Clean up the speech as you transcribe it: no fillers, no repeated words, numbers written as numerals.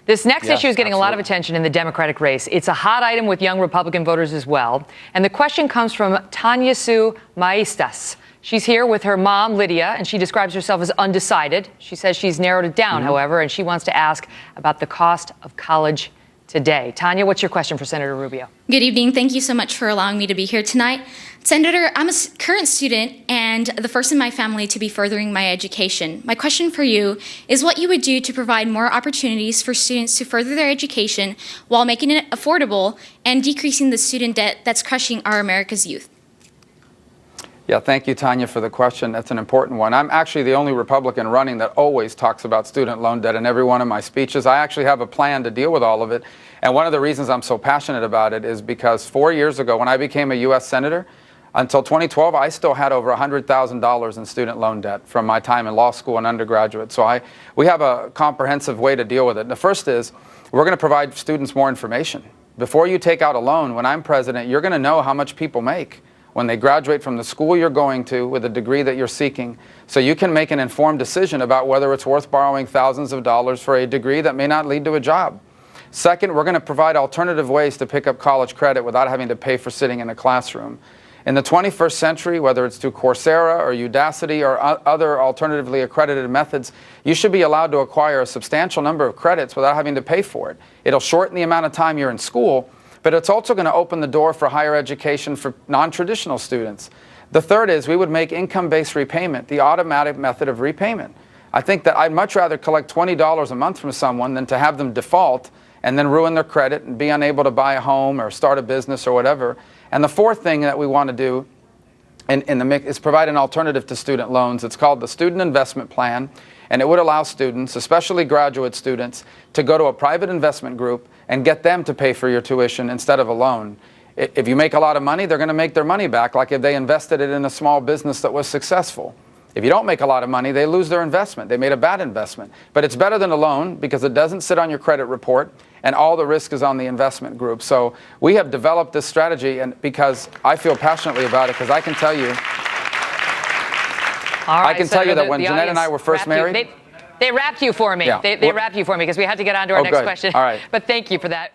This next issue is getting a lot of absolutely. attention in the Democratic race. It's a hot item with young Republican voters as well. And the question comes from Tanya Sue Maestas. She's here with her mom, Lydia, and she describes herself as undecided. She says she's narrowed it down, however, and she wants to ask about the cost of college today. Tanya, what's your question for Senator Rubio? Good evening. Thank you so much for allowing me to be here tonight. Senator, I'm a current student and the first in my family to be furthering my education. My question for you is what you would do to provide more opportunities for students to further their education while making it affordable and decreasing the student debt that's crushing our America's youth. Yeah, thank you, Tanya, for the question. That's an important one. I'm actually the only Republican running that always talks about student loan debt in every one of my speeches. I actually have a plan to deal with all of it. And one of the reasons I'm so passionate about it is because 4 years ago, when I became a U.S. Senator, until 2012, I still had over $100,000 in student loan debt from my time in law school and undergraduate. So we have a comprehensive way to deal with it. The first is we're going to provide students more information. Before you take out a loan, when I'm president, you're going to know how much people make when they graduate from the school you're going to with a degree that you're seeking, so you can make an informed decision about whether it's worth borrowing thousands of dollars for a degree that may not lead to a job. Second, we're going to provide alternative ways to pick up college credit without having to pay for sitting in a classroom. In the 21st century, whether it's through Coursera or Udacity or other alternatively accredited methods, you should be allowed to acquire a substantial number of credits without having to pay for it. It'll shorten the amount of time you're in school, but it's also going to open the door for higher education for non-traditional students. The third is we would make income-based repayment the automatic method of repayment. I think that I'd much rather collect $20 a month from someone than to have them default and then ruin their credit and be unable to buy a home or start a business or whatever. And the fourth thing that we want to do in the mix is provide an alternative to student loans. It's called the Student Investment Plan, and it would allow students, especially graduate students, to go to a private investment group and get them to pay for your tuition instead of a loan. If you make a lot of money, they're going to make their money back, like if they invested it in a small business that was successful. If you don't make a lot of money, they lose their investment. They made a bad investment. But it's better than a loan because it doesn't sit on your credit report and all the risk is on the investment group. So we have developed this strategy, and because I feel passionately about it, because I can tell you, that when Jeanette and I were first married, they wrapped you for me. Yeah. They wrapped you for me because we had to get on to our next good. question. All right. But thank you for that.